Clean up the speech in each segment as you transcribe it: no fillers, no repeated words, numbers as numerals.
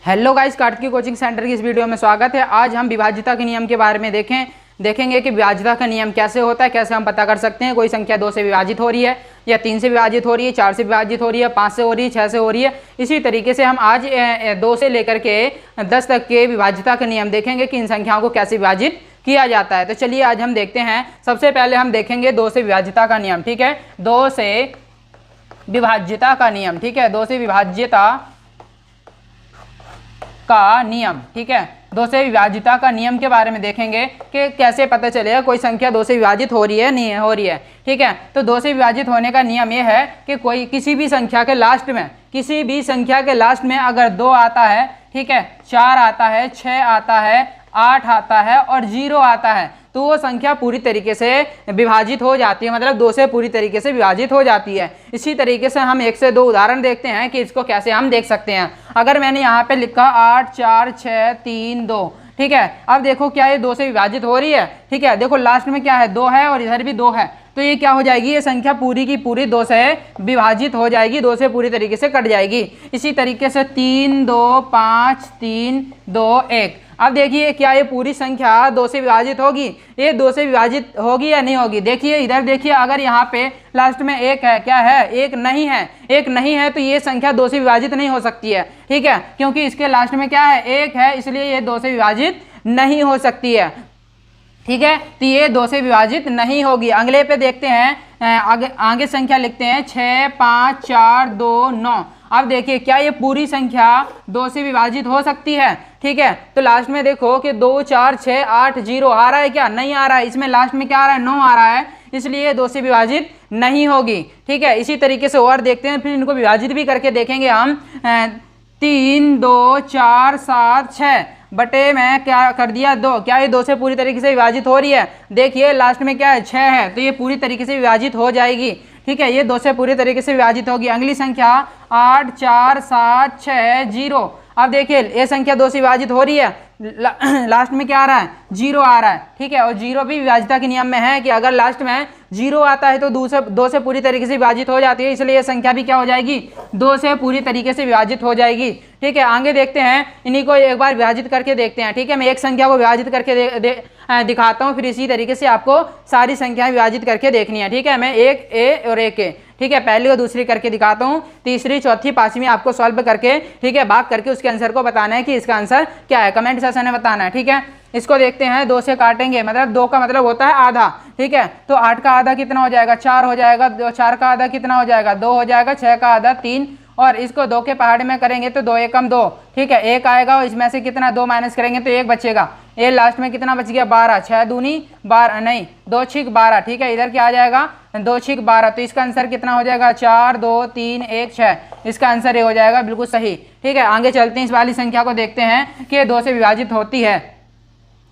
Hello guys, Kartiki coaching centre की इस video में स्वागत है। आज हम विभाज्यता के नियम के बारे में देखेंगे कि विभाज्यता का नियम कैसे होता है, कैसे हम पता कर सकते हैं कोई संख्या 2 से विभाजित हो रही है या 3 से विभाजित हो रही है, 4 से विभाजित हो रही है, 5 से हो रही है, 6 से हो रही है। इसी तरीके से हम आज 2 से लेकर के 10 तक के विभाज्यता का नियम देखेंगे कि इन संख्याओं को कैसे विभाजित किया जाता है। तो चलिए आज हम देखते हैं। सबसे पहले हम देखेंगे 2 से विभाज्यता का नियम। ठीक है, 2 से विभाज्यता का नियम। ठीक है, 2 से विभाज्यता का नियम। ठीक है, 2 से विभाज्यता का नियम के बारे में देखेंगे कि कैसे पता चलेगा कोई संख्या 2 से विभाजित हो रही है नहीं हो रही है। ठीक है, तो 2 से विभाजित होने का नियम ये है कि किसी भी संख्या के लास्ट में अगर 2 आता है, ठीक है, 4 आता है, 6 आता है, 8 आता है और 0 आता है, तो वो संख्या पूरी तरीके से विभाजित हो जाती है, मतलब 2 से पूरी तरीके से विभाजित हो जाती है। इसी तरीके से हम 1 से 2 उदाहरण देखते हैं कि इसको कैसे हम देख सकते हैं। अगर मैंने यहाँ पे लिखा 8 4 6 3 2, ठीक है, अब देखो क्या ये 2 से विभाजित हो रही है। ठीक है, देखो लास्ट में क्या है, 2 है और इधर भी 2 है, तो ये क्या हो जाएगी, ये संख्या पूरी की पूरी 2 से विभाजित हो जाएगी, 2 से पूरी तरीके से कट जाएगी। इसी तरीके से 3 2 5 3 2 1। अब देखिए क्या ये पूरी संख्या 2 से विभाजित होगी, ये 2 से विभाजित होगी या नहीं होगी। देखिए इधर देखिए, अगर यहाँ पे लास्ट में 1 है, क्या है, 1 नहीं है, 1 नहीं है, तो ये संख्या 2 से विभाजित नहीं हो सकती है। ठीक है, क्योंकि इसके लास्ट में क्या है, 1 है, इसलिए ये 2 से विभाजित नहीं हो सकती है। ठीक है, तो ये 2 से विभाजित नहीं होगी। अगले पे देखते हैं, आगे संख्या लिखते हैं 6 5 4 2 9। अब देखिए क्या ये पूरी संख्या 2 से विभाजित हो सकती है। ठीक है, तो लास्ट में देखो कि 2 4 6 8 0 आ रहा है, क्या नहीं आ रहा है, इसमें लास्ट में क्या आ रहा है, 9 आ रहा है, इसलिए 2 से विभाजित नहीं होगी। ठीक है, इसी तरीके से और देखते हैं, फिर इनको विभाजित भी करके देखेंगे हम। 3 2 4 7 6 बटे में क्या कर दिया, 2। क्या ये 2 से पूरी तरीके से विभाजित हो रही है। देखिए लास्ट में क्या है, 6 है, तो ये पूरी तरीके से विभाजित हो जाएगी। ठीक है, ये 2 से पूरी तरीके से विभाजित होगी। अगली संख्या 8 4 7 6 0। अब देखिए ये संख्या 2 से विभाजित हो रही है, लास्ट में क्या आ रहा है, 0 आ रहा है। ठीक है, और 0 भी विभाज्यता के नियम में है कि अगर लास्ट में 0 आता है तो 2 से पूरी तरीके से विभाजित हो जाती है, इसलिए ये संख्या भी क्या हो जाएगी, 2 से पूरी तरीके से विभाजित हो जाएगी। ठीक है, आगे देखते हैं, इन्हीं को एक बार विभाजित करके देखते हैं। ठीक है, मैं एक संख्या को विभाजित करके दिखाता हूँ, फिर इसी तरीके से आपको सारी संख्याएं विभाजित करके देखनी है। ठीक है, मैं एक ए और एक ए, ठीक है, पहली और दूसरी करके दिखाता हूँ, तीसरी चौथी पांचवी आपको सॉल्व करके, ठीक है, भाग करके उसके आंसर को बताना है कि इसका आंसर क्या है, कमेंट सेक्शन में बताना है। ठीक है, इसको देखते हैं, 2 से काटेंगे, मतलब 2 का मतलब होता है आधा। ठीक है, तो 8 का आधा कितना हो जाएगा, 4 हो जाएगा, 4 का आधा कितना हो जाएगा, 2 हो जाएगा, 6 का आधा 3, और इसको 2 के पहाड़ में करेंगे तो 2 एकम 2। ठीक है, 1 आएगा और इसमें से कितना 2 माइनस करेंगे तो 1 बचेगा। ये लास्ट में कितना बच गया, 12, 6 दूनी 12, नहीं 2 6 12। ठीक है, इधर क्या आ जाएगा, 2 6 12, तो इसका आंसर कितना हो जाएगा, 4 2 3 1 6। इसका आंसर ये हो जाएगा बिल्कुल सही। ठीक है, आगे चलते हैं, इस वाली संख्या को देखते हैं कि 2 से विभाजित होती है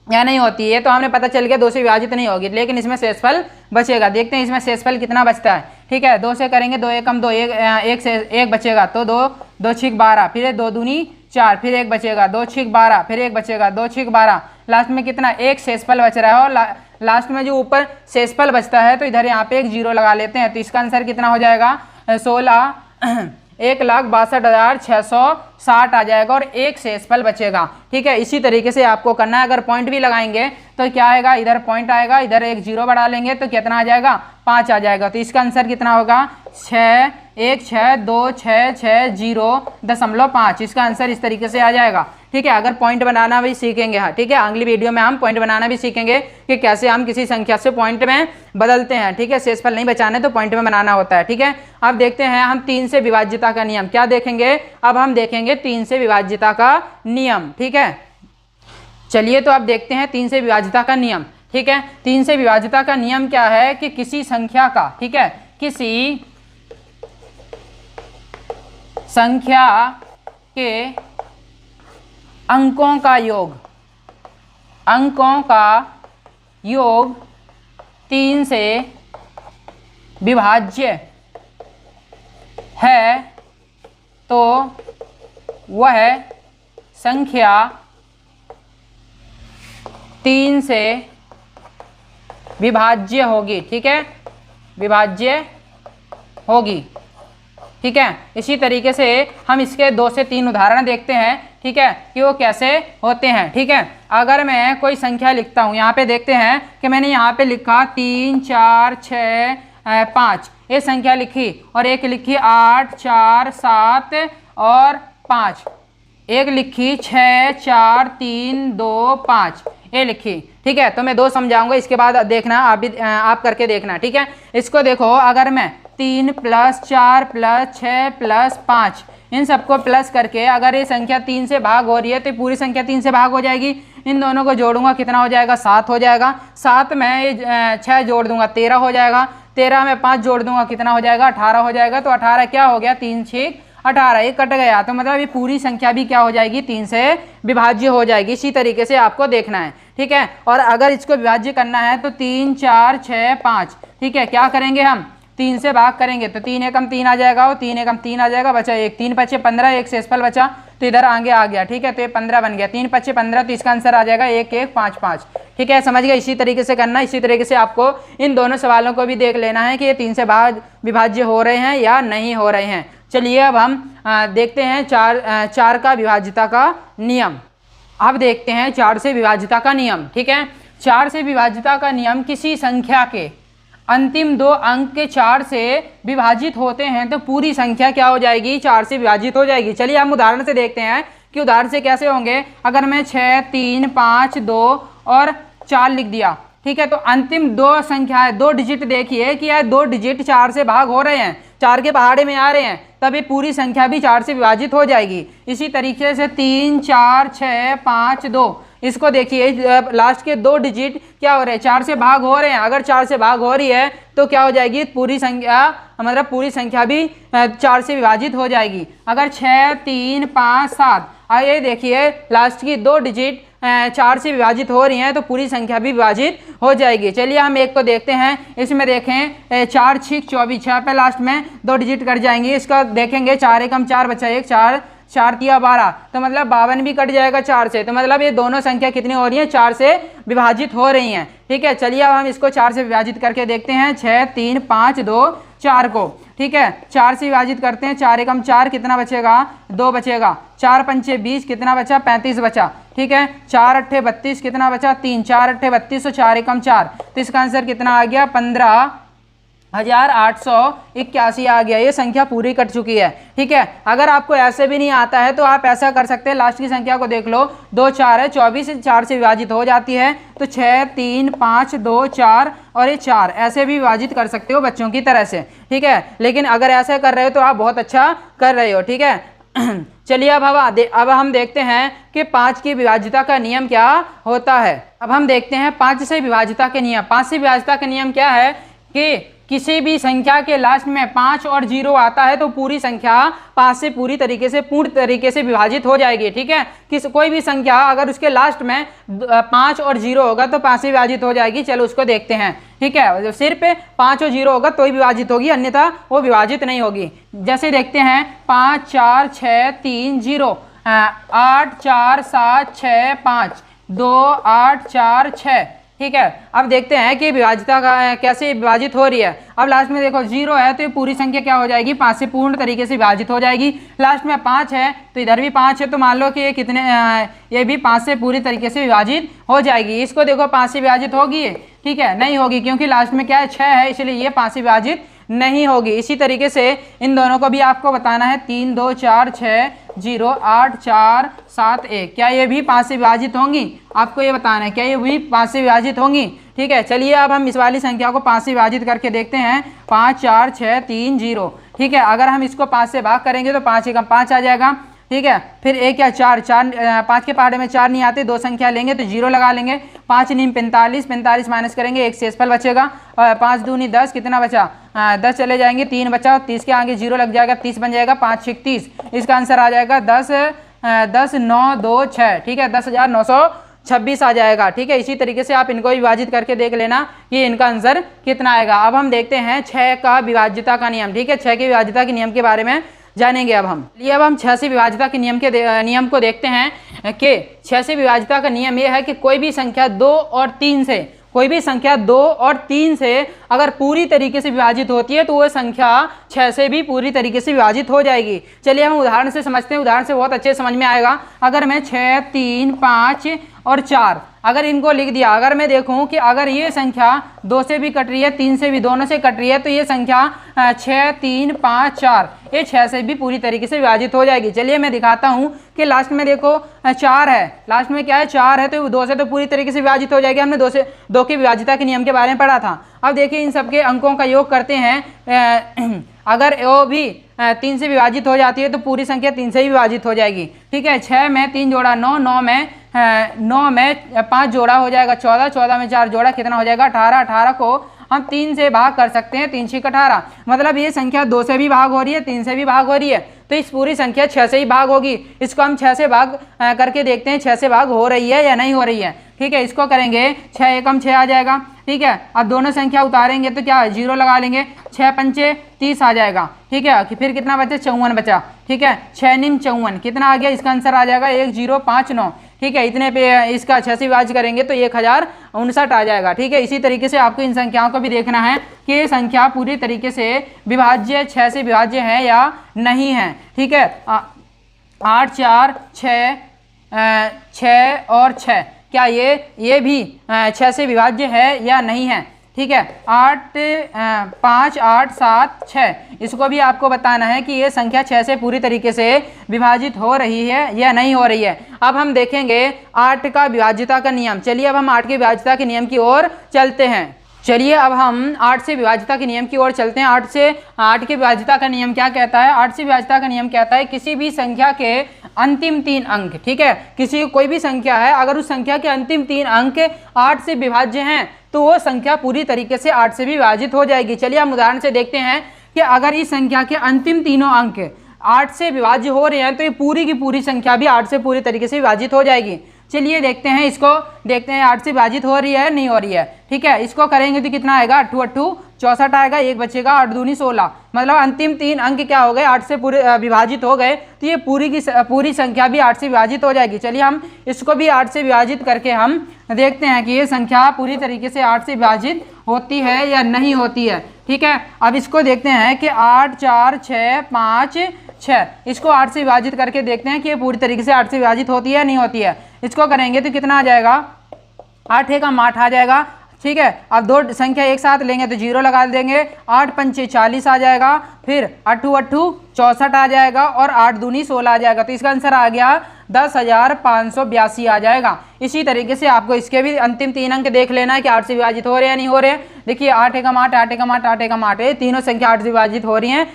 या नहीं होती है। तो हमने पता चल गया 2 से विभाजित नहीं होगी, लेकिन इसमें शेषफल बचेगा। देखते हैं इसमें शेषफल कितना बचता है। ठीक है, 2 से करेंगे, 2 एकम 2, 1 से 1 बचेगा, तो 2 6 12, फिर 2 दूनी 4, फिर 1 बचेगा, 2 6 12, फिर 1 बचेगा, 2 6 12, लास्ट में कितना, 1 शेषफल बच रहा है। और लास्ट में जो ऊपर शेषफल बचता है तो इधर यहाँ पे एक 0 लगा लेते हैं, तो इसका आंसर कितना हो जाएगा, 16 1,62,660 आ जाएगा और 1 शेषफल बचेगा। ठीक है, इसी तरीके से आपको करना है। अगर पॉइंट भी लगाएंगे तो क्या आएगा, इधर पॉइंट आएगा, इधर एक 0 बढ़ा लेंगे तो कितना आ जाएगा, 5 आ जाएगा। तो इसका आंसर कितना होगा, 6 1 6 2 6 6 0.5। इसका आंसर इस तरीके से आ जाएगा। ठीक है, अगर पॉइंट बनाना भी सीखेंगे। हाँ, ठीक है, अगली वीडियो में हम पॉइंट बनाना भी सीखेंगे कि कैसे हम किसी संख्या से पॉइंट में बदलते हैं। ठीक है, शेषफल नहीं बचाने तो पॉइंट में बनाना होता है। ठीक है, अब देखते हैं हम 3 से विभाज्यता का नियम। क्या देखेंगे, अब हम देखेंगे 3 से विभाज्यता का नियम। ठीक है, चलिए तो अब देखते हैं 3 से विभाज्यता का नियम। ठीक है, 3 से विभाज्यता का नियम क्या है कि किसी संख्या का, ठीक है, किसी संख्या के अंकों का योग 3 से विभाज्य है तो वह संख्या 3 से विभाज्य होगी। ठीक है, विभाज्य होगी। ठीक है। इसी तरीके से हम इसके 2 से 3 उदाहरण देखते हैं, ठीक है, कि वो कैसे होते हैं। ठीक है, अगर मैं कोई संख्या लिखता हूँ, यहाँ पे देखते हैं कि मैंने यहाँ पे लिखा 3 4 6 5, ये संख्या लिखी, और एक लिखी 8 4 7 और 5, एक लिखी 6 4 3 2 5, ये लिखी। ठीक है, तो मैं 2 समझाऊंगा, इसके बाद देखना आप करके देखना। ठीक है, इसको देखो, अगर मैं 3 + 4 + 6 + 5 इन सबको प्लस करके अगर ये संख्या 3 से भाग हो रही है तो पूरी संख्या 3 से भाग हो जाएगी। इन दोनों को जोड़ूंगा, कितना हो जाएगा? 7 हो जाएगा। 7 में 6 जोड़ दूंगा, 13 हो जाएगा। 13 में 5 जोड़ दूंगा, कितना हो जाएगा? 18 हो जाएगा। तो 18 क्या हो गया? 3 6 18, ये कट गया, तो मतलब ये पूरी संख्या भी क्या हो जाएगी? 3 से विभाज्य हो जाएगी। इसी तरीके से आपको देखना है। ठीक है, और अगर इसको विभाज्य करना है तो 3 4 6 5, ठीक है, क्या करेंगे हम? 3 से भाग करेंगे तो 3 एकम 3 आ जाएगा, और 3 एकम 3 आ जाएगा, बचा 1, 3 × 5 = 15, एक शेषफल बचा, तो इधर आगे आ गया। ठीक है, तो ये 15 बन गया, 3 × 5 = 15, तो इसका आंसर आ जाएगा 1 1 5 5। ठीक है, समझ गए? इसी तरीके से करना। इसी तरीके से आपको इन दोनों सवालों को भी देख लेना है कि ये 3 से विभाज्य हो रहे हैं या नहीं हो रहे हैं। चलिए अब हम देखते हैं 4 का विभाज्यता का नियम। अब देखते हैं 4 से विभाज्यता का नियम। ठीक है, 4 से विभाज्यता का नियम, किसी संख्या के अंतिम 2 अंक के 4 से विभाजित होते हैं तो पूरी संख्या क्या हो जाएगी? 4 से विभाजित हो जाएगी। चलिए हम उदाहरण से देखते हैं कि उदाहरण से कैसे होंगे। अगर मैं 6 3 5 2 और 4 लिख दिया, ठीक है, तो अंतिम 2 संख्याएं, 2 डिजिट देखिए कि यह 2 डिजिट 4 से भाग हो रहे हैं, 4 के पहाड़े में आ रहे हैं, तब ये पूरी संख्या भी 4 से विभाजित हो जाएगी। इसी तरीके से 3 4 6 5 2, इसको देखिए, लास्ट के 2 डिजिट क्या हो रहे हैं? 4 से भाग हो रहे हैं। अगर 4 से भाग हो रही है तो क्या हो जाएगी? पूरी संख्या, मतलब पूरी संख्या भी 4 से विभाजित हो जाएगी। अगर 6 3 5 7, ये देखिए लास्ट की 2 डिजिट 4 से विभाजित हो रही हैं तो पूरी संख्या भी विभाजित हो जाएगी। चलिए हम एक को देखते हैं। इसमें देखें 4 6 24, 6 पे लास्ट में 2 डिजिट कट जाएंगे। इसका देखेंगे 4 एकम 4 बचा 1, 4 4 × 12, तो मतलब 52 भी कट जाएगा 4 से। तो मतलब ये दोनों संख्या कितनी हो रही है? 4 से विभाजित हो रही हैं। ठीक है, चलिए अब हम इसको 4 से विभाजित करके देखते हैं। 6 3 5 2 4 को, ठीक है, 4 से विभाजित करते हैं। 4 एकम 4, कितना बचेगा? 2 बचेगा। 4 पंचे 20, कितना बचा? 35 बचा। ठीक है, 4 8 32, कितना बचा? 3, 4 8 32, और 4 एकम 4, तो इसका आंसर कितना आ गया? 15,881 आ गया। ये संख्या पूरी कट चुकी है। ठीक है, अगर आपको ऐसे भी नहीं आता है तो आप ऐसा कर सकते हैं, लास्ट की संख्या को देख लो, 2 4 है, 24 4 से विभाजित हो जाती है, तो 6 3 5 2 4 और ये 4, ऐसे भी विभाजित कर सकते हो बच्चों की तरह से। ठीक है, लेकिन अगर ऐसा कर रहे हो तो आप बहुत अच्छा कर रहे हो। ठीक है, चलिए अब हम देखते हैं कि 5 की विभाज्यता का नियम क्या होता है। अब हम देखते हैं 5 से विभाज्यता के नियम। 5 से विभाज्यता का नियम क्या है कि किसी भी संख्या के लास्ट में 5 और 0 आता है तो पूरी संख्या 5 से पूरी तरीके से, पूर्ण तरीके से विभाजित हो जाएगी। ठीक है, कोई भी संख्या अगर उसके लास्ट में 5 और 0 होगा तो 5 से विभाजित हो जाएगी। चलो उसको देखते हैं। ठीक है, सिर्फ 5 और 0 होगा तो ही विभाजित होगी, अन्यथा वो विभाजित नहीं होगी। जैसे देखते हैं 5 4 6 3 0, 8 4 7 6 5 2 8 4 6। ठीक है, अब देखते हैं कि विभाज्यता का कैसे विभाजित हो रही है। अब लास्ट में देखो 0 है तो ये पूरी संख्या क्या हो जाएगी? 5 से पूर्ण तरीके से विभाजित हो जाएगी। लास्ट में 5 है तो इधर भी 5 है, तो मान लो कि ये कितने, ये भी 5 से पूरी तरीके से विभाजित हो जाएगी। इसको देखो 5 से विभाजित होगी? ठीक है, नहीं होगी, क्योंकि लास्ट में क्या है? 6 है, इसलिए ये 5 से विभाजित नहीं होगी। इसी तरीके से इन दोनों को भी आपको बताना है। 3 2 4 6 0 8 4 7 1, क्या ये भी 5 से विभाजित होंगी? आपको ये बताना है, क्या ये भी 5 से विभाजित होंगी? ठीक है, चलिए अब हम इस वाली संख्या को 5 से विभाजित करके देखते हैं। 5 4 6 3 0। ठीक है, अगर हम इसको 5 से भाग करेंगे तो 5 एकम 5 आ जाएगा। ठीक है, फिर 1 या 4, 5 के पहाड़े में 4 नहीं आते, 2 संख्या लेंगे तो 0 लगा लेंगे। 5 9 45, 45 माइनस करेंगे, एक शेषफल बचेगा। 5 दूनी 10, कितना बचा? 10 चले जाएंगे, 3 बचा, 30 के आगे 0 लग जाएगा, 30 बन जाएगा। 5 6 30, इसका आंसर आ जाएगा 10 9 2 6। ठीक है, 10,926 आ जाएगा। ठीक है, इसी तरीके से आप इनको विभाजित करके देख लेना कि इनका आंसर कितना आएगा। अब हम देखते हैं 6 का विभाज्यता का नियम। ठीक है, 6 के विभाज्यता के नियम के बारे में जानेंगे अब हम। अब हम 6 से विभाज्यता के नियम को देखते हैं कि 6 से विभाज्यता का नियम यह है कि कोई भी संख्या 2 और 3 से कोई भी संख्या 2 और 3 से अगर पूरी तरीके से विभाजित होती है तो वह संख्या 6 से भी पूरी तरीके से विभाजित हो जाएगी। चलिए हम उदाहरण से समझते हैं, उदाहरण से बहुत अच्छे समझ में आएगा। अगर मैं 6, 3, 5 और 4 अगर इनको लिख दिया, अगर मैं देखूं कि अगर ये संख्या 2 से भी कट रही है, 3 से भी, दोनों से कट रही है, तो ये संख्या 6, 3, 5, 4 ये 6 से भी पूरी तरीके से विभाजित हो जाएगी। चलिए मैं दिखाता हूं कि लास्ट में देखो 4 है, लास्ट में क्या है 4 है, तो 2 से तो पूरी तरीके से विभाजित हो जाएगी। हमने 2 की विभाजिता के नियम के बारे में पढ़ा था। अब देखिए इन सबके अंकों का योग करते हैं, अगर वो भी 3 से विभाजित हो जाती है तो पूरी संख्या 3 से ही विभाजित हो जाएगी। ठीक है, 6 में 3 जोड़ा 9, 9 में 5 जोड़ा हो जाएगा 14, 14 में 4 जोड़ा कितना हो जाएगा 18, 18 को हम 3 से भाग कर सकते हैं, 3 6 18, मतलब ये संख्या 2 से भी भाग हो रही है, 3 से भी भाग हो रही है, तो इस पूरी संख्या 6 से ही भाग होगी। इसको हम 6 से भाग करके देखते हैं 6 से भाग हो रही है या नहीं हो रही है। ठीक है, इसको करेंगे 6 एकम 6 आ जाएगा। ठीक है, अब दोनों संख्या उतारेंगे तो क्या है 0 लगा लेंगे, 6 पंचे 30 आ जाएगा। ठीक है, फिर कितना बचा 54 बचा। ठीक है, 6 9 54 कितना आ गया, इसका आंसर आ जाएगा 1059। ठीक है, इतने पे इसका 6 से विभाजित करेंगे तो 1059 आ जाएगा। ठीक है, इसी तरीके से आपको इन संख्याओं को भी देखना है कि ये संख्या पूरी तरीके से विभाज्य 6 से विभाज्य है या नहीं है। ठीक है, 8 4 6 6 और 6 क्या ये भी 6 से विभाज्य है या नहीं है। ठीक है, 8 5 8 7 6 इसको भी आपको बताना है कि ये संख्या 6 से पूरी तरीके से विभाजित हो रही है या नहीं हो रही है। अब हम देखेंगे 8 का विभाज्यता का नियम। चलिए अब हम 8 के विभाज्यता के नियम की ओर चलते हैं। चलिए अब हम 8 से विभाज्यता के नियम की ओर चलते हैं। 8 के विभाज्यता का नियम क्या कहता है? 8 से विभाज्यता का नियम कहता है किसी भी संख्या के अंतिम 3 अंक, ठीक है, कोई भी संख्या है, अगर उस संख्या के अंतिम 3 अंक 8 से विभाज्य हैं तो वो संख्या पूरी तरीके से 8 से भी विभाजित हो जाएगी। चलिए हम उदाहरण से देखते हैं कि अगर इस संख्या के अंतिम तीनों अंक 8 से विभाज्य हो रहे हैं तो ये पूरी की पूरी संख्या भी 8 से पूरी तरीके से विभाजित हो जाएगी। चलिए देखते हैं, इसको देखते हैं 8 से विभाजित हो रही है नहीं हो रही है। ठीक है, इसको करेंगे तो कितना आएगा 8 8 64 आएगा, 1 बचेगा, 8 दूनी 16, मतलब अंतिम 3 अंक क्या हो गए 8 से पूरे विभाजित हो गए, तो ये पूरी संख्या भी 8 से विभाजित हो जाएगी। चलिए हम इसको भी 8 से विभाजित करके हम देखते हैं कि ये संख्या पूरी तरीके से 8 से विभाजित होती है या नहीं होती है। ठीक है, अब इसको देखते हैं कि 8 4 6 5 6 इसको 8 से विभाजित करके देखते हैं कि ये पूरी तरीके से 8 से विभाजित होती है नहीं होती है। इसको करेंगे तो कितना आ जाएगा 8 एकम 8 आ जाएगा। ठीक है, अब दो संख्या एक साथ लेंगे तो 0 लगा देंगे, 8 पंचे 40 आ जाएगा, फिर 8 8 64 आ जाएगा और 8 दूनी 16 आ जाएगा, तो इसका आंसर आ गया 10,582 आ जाएगा। इसी तरीके से आपको इसके भी अंतिम 3 अंक देख लेना है कि 8 से विभाजित हो रहे हैं नहीं हो रहे हैं। देखिए 8 एकम 8 8 एकम 8 8 एकम 8 तीनों संख्या 8 से विभाजित हो रही हैं,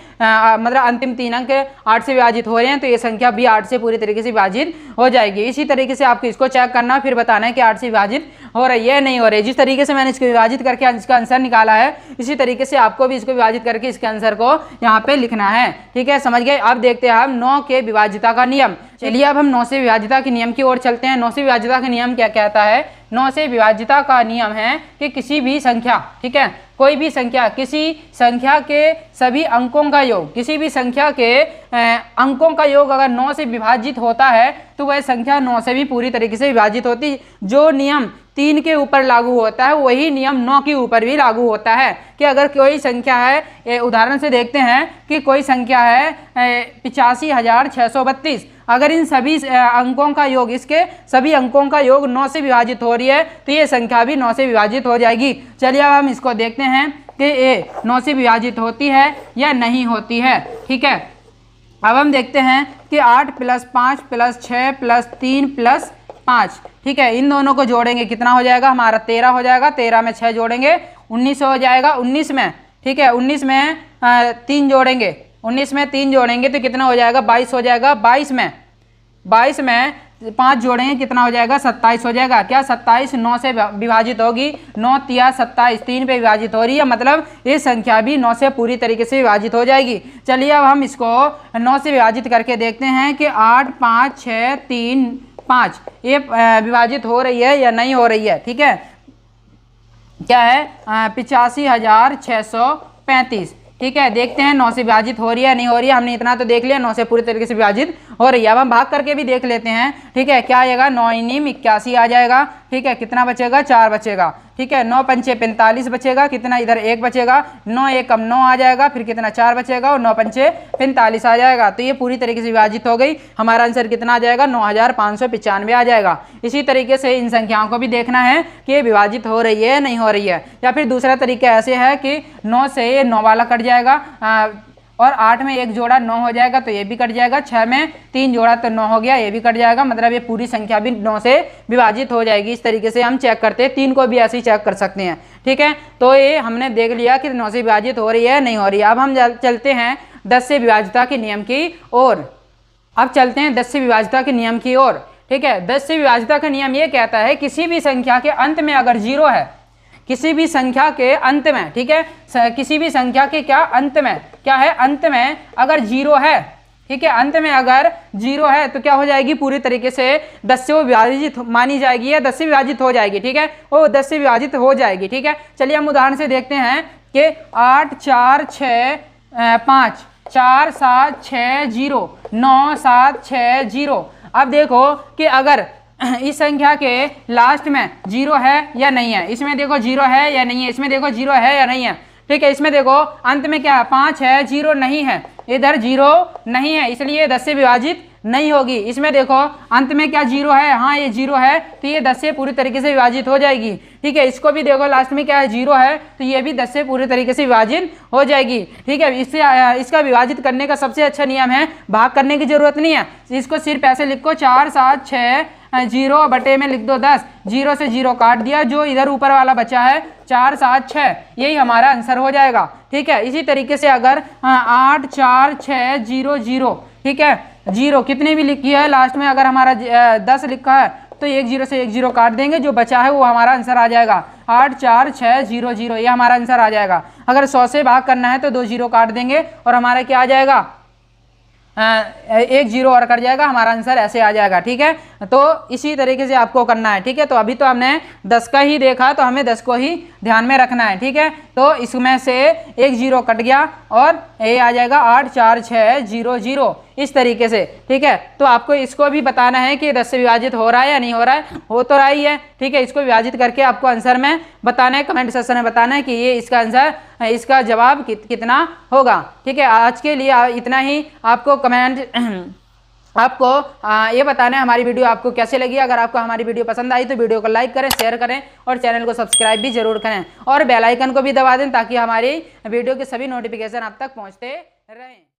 मतलब अंतिम 3 अंक 8 से विभाजित हो रहे हैं, तो ये संख्या भी 8 से पूरी तरीके से विभाजित हो जाएगी। इसी तरीके से आपको इसको चेक करना फिर बताना है कि 8 से विभाजित हो रही है नहीं हो रही है। जिस तरीके से मैंने इसको विभाजित करके इसका आंसर निकाला है, इसी तरीके से आपको भी इसको विभाजित करके इसके आंसर को यहाँ पे लिखना है। ठीक है, समझ गए। अब देखते हैं हम 9 के विभाज्यता का नियम। चलिए अब हम 9 से विभाज्यता के नियम की ओर चलते हैं। 9 से विभाज्यता का नियम क्या कहता है? 9 से विभाज्यता का नियम है कि किसी भी संख्या, ठीक है, कोई भी संख्या, किसी संख्या के सभी अंकों का योग, किसी भी संख्या के अंकों का योग अगर 9 से विभाजित होता है तो वह संख्या 9 से भी पूरी तरीके से विभाजित होती। जो नियम 3 के ऊपर लागू होता है वही नियम 9 के ऊपर भी लागू होता है। कि अगर कोई संख्या है, उदाहरण से देखते हैं कि कोई संख्या है 85,632, अगर इन सभी अंकों का योग, इसके सभी अंकों का योग 9 से विभाजित हो रही है तो ये संख्या भी 9 से विभाजित हो जाएगी। चलिए अब हम इसको देखते हैं कि ये 9 से विभाजित होती है या नहीं होती है। ठीक है, अब हम देखते हैं कि 8 + 5 + 6 + 3 + 5, ठीक है, इन दोनों को जोड़ेंगे कितना हो जाएगा हमारा 13 हो जाएगा, 13 में 6 जोड़ेंगे 19 हो जाएगा। 19 में, ठीक है, 19 में 3 जोड़ेंगे, 19 में 3 जोड़ेंगे तो कितना हो जाएगा 22 हो जाएगा। 22 में 5 जोड़ेंगे कितना हो जाएगा 27 हो जाएगा। क्या 27 9 से विभाजित होगी? 9 तिया 27 3 पे विभाजित हो रही है, मतलब ये संख्या भी 9 से पूरी तरीके से विभाजित हो जाएगी। चलिए अब हम इसको 9 से विभाजित करके देखते हैं कि 8 5 6 3 5 ये विभाजित हो रही है या नहीं हो रही है। ठीक है, क्या है 85,635। ठीक है, देखते हैं 9 से विभाजित हो रही है नहीं हो रही है। हमने इतना तो देख लिया 9 से पूरी तरीके से विभाजित हो रही है। अब हम भाग करके भी देख लेते हैं। ठीक है, क्या आएगा 9 × 81 आ जाएगा। ठीक है, कितना बचेगा 4 बचेगा। ठीक है, 9 पंचे 45 बचेगा, कितना इधर 1 बचेगा, 9 1 कम 9 आ जाएगा, फिर कितना 4 बचेगा और 9 पंचे 45 आ जाएगा। तो ये पूरी तरीके से विभाजित हो गई, हमारा आंसर कितना आ जाएगा 9595 आ जाएगा। इसी तरीके से इन संख्याओं को भी देखना है कि ये विभाजित हो रही है नहीं हो रही है। या फिर दूसरा तरीका ऐसे है कि 9 से ये 9 वाला कट जाएगा और 8 में 1 जोड़ा 9 हो जाएगा तो ये भी कट जाएगा, 6 में 3 जोड़ा तो 9 हो गया, ये भी कट जाएगा, मतलब ये पूरी संख्या भी 9 से विभाजित हो जाएगी। इस तरीके से हम चेक करते हैं, 3 को भी ऐसे ही चेक कर सकते हैं। ठीक है, तो ये हमने देख लिया कि 9 से विभाजित हो रही है नहीं हो रही है। अब हम चलते हैं 10 से विभाजितता के नियम की ओर। अब चलते हैं 10 से विभाजितता के नियम की ओर। ठीक है, 10 से विभाजितता का नियम ये कहता है किसी भी संख्या के अंत में अगर 0 है, किसी भी संख्या के अंत में, ठीक है, किसी भी संख्या के क्या अंत में क्या है, अंत में अगर 0 है, ठीक है, अंत में अगर 0 है तो क्या हो जाएगी, पूरी तरीके से 10 से वो विभाजित मानी जाएगी या 10 से विभाजित हो जाएगी। ठीक है, वो 10 से विभाजित हो जाएगी। ठीक है, चलिए हम उदाहरण से देखते हैं कि 8 4 6 5 4 7 6 0 9 7 6 0। अब देखो कि अगर इस संख्या के लास्ट में 0 है या नहीं है, इसमें देखो 0 है या नहीं है, इसमें देखो 0 है या नहीं है। ठीक है, इसमें देखो अंत में क्या है, 5 है, 0 नहीं है, इधर 0 नहीं है, इसलिए 10 से विभाजित नहीं होगी। इसमें देखो अंत में क्या 0 है, हाँ ये 0 है, तो ये 10 से पूरी तरीके से विभाजित हो जाएगी। ठीक है, इसको भी देखो लास्ट में क्या है 0 है, तो ये भी 10 से पूरी तरीके से विभाजित हो जाएगी। ठीक है, इससे इसका विभाजित करने का सबसे अच्छा नियम है भाग करने की जरूरत नहीं है, इसको सिर्फ ऐसे लिखो 4 7 6 0 बटे में लिख दो 10, 0 से 0 काट दिया, जो इधर ऊपर वाला बचा है 4 7 6, यही हमारा आंसर हो जाएगा। ठीक है, इसी तरीके से अगर 8 4 6 0 0, ठीक है, 0 कितने भी लिखी है लास्ट में अगर हमारा 10 लिखा है तो 1 0 से 1 0 काट देंगे, जो बचा है वो हमारा आंसर आ जाएगा 8 4 6 0 0, ये हमारा आंसर आ जाएगा। अगर 100 से भाग करना है तो 2 0 काट देंगे और हमारा क्या आ जाएगा, 1 0 और कट जाएगा, हमारा आंसर ऐसे आ जाएगा। ठीक है, तो इसी तरीके से आपको करना है। ठीक है, तो अभी तो हमने 10 का ही देखा, तो हमें 10 को ही ध्यान में रखना है। ठीक है, तो इसमें से 1 0 कट गया और ये आ जाएगा 8 4 6 0 0, इस तरीके से। ठीक है, तो आपको इसको भी बताना है कि 10 से विभाजित हो रहा है या नहीं हो रहा है, हो तो रहा ही है। ठीक है, इसको विभाजित करके आपको आंसर में बताना है, कमेंट सेक्शन में बताना है कि ये इसका आंसर, इसका जवाब कितना होगा। ठीक है, आज के लिए इतना ही। आपको कमेंट आपको ये बताना है हमारी वीडियो आपको कैसे लगी। अगर आपको हमारी वीडियो पसंद आई तो वीडियो को लाइक करें, शेयर करें और चैनल को सब्सक्राइब भी जरूर करें और बेल आइकन को भी दबा दें ताकि हमारी वीडियो के सभी नोटिफिकेशन आप तक पहुंचते रहें।